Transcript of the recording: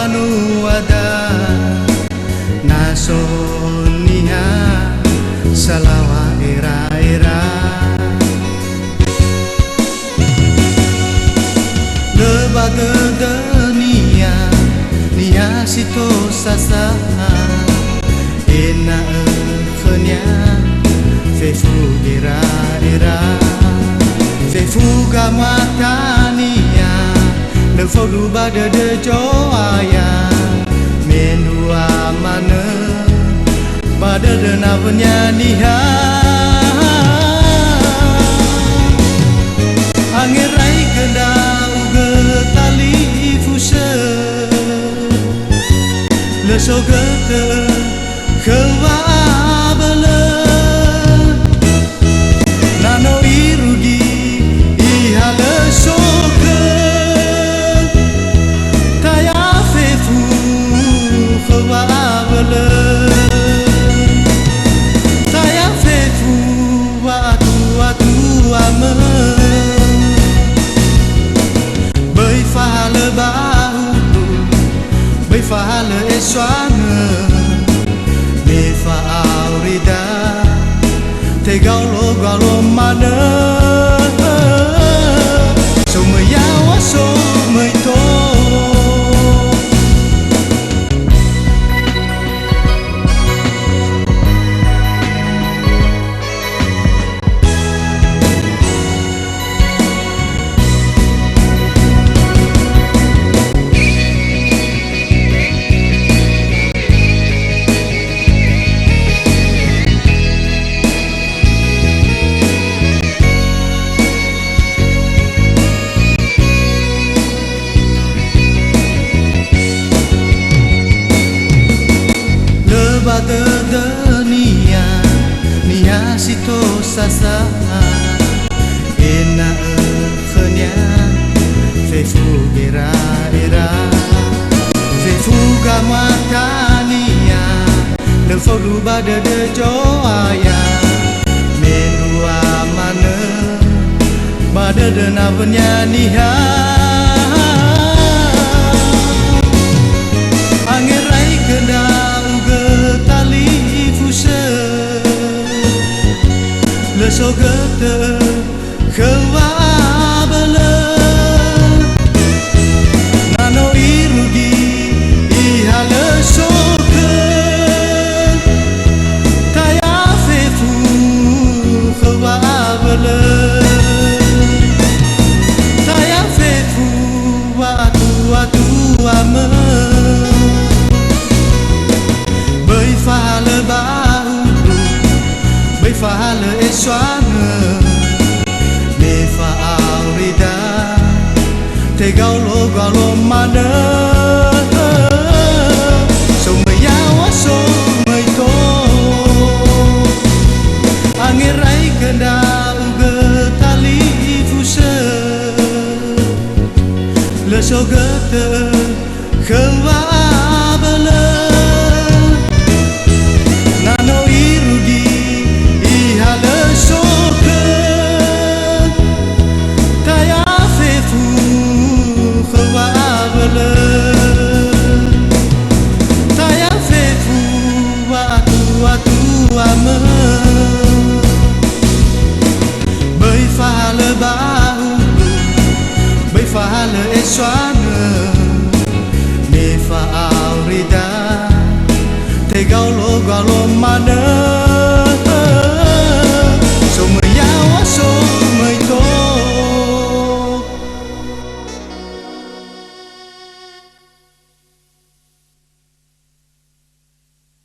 nu ada nasonia salawa era-era lebaga dunia nia sito sasa ena khnya fefu era-era fefu gamatania le fo du ba de joaya menua mana pada dena penyanyiha angin rai kedau ge tali fuse le so ge kewa bele nano irudi ihale so ge taya fefu kewa bele Fa le eswana me fa aurida te galo mana so me yawa so me to dunia nia sito sasa ena khnya fefu era-era fefu gamatania le fo du ba de joaya menua mana pada dena penyanyiha angin rai kedau tali fuse le so ge kewa bele nano irudi ihale so ge taya fefu kewa bele taya fefu watu ame fa le bau bai fa le eswana me fa aurida te galo mana so me yawa so me to angin rai kedau ge tali fuse le so ge kewa bele fa le eswana me fa aurida te galo mana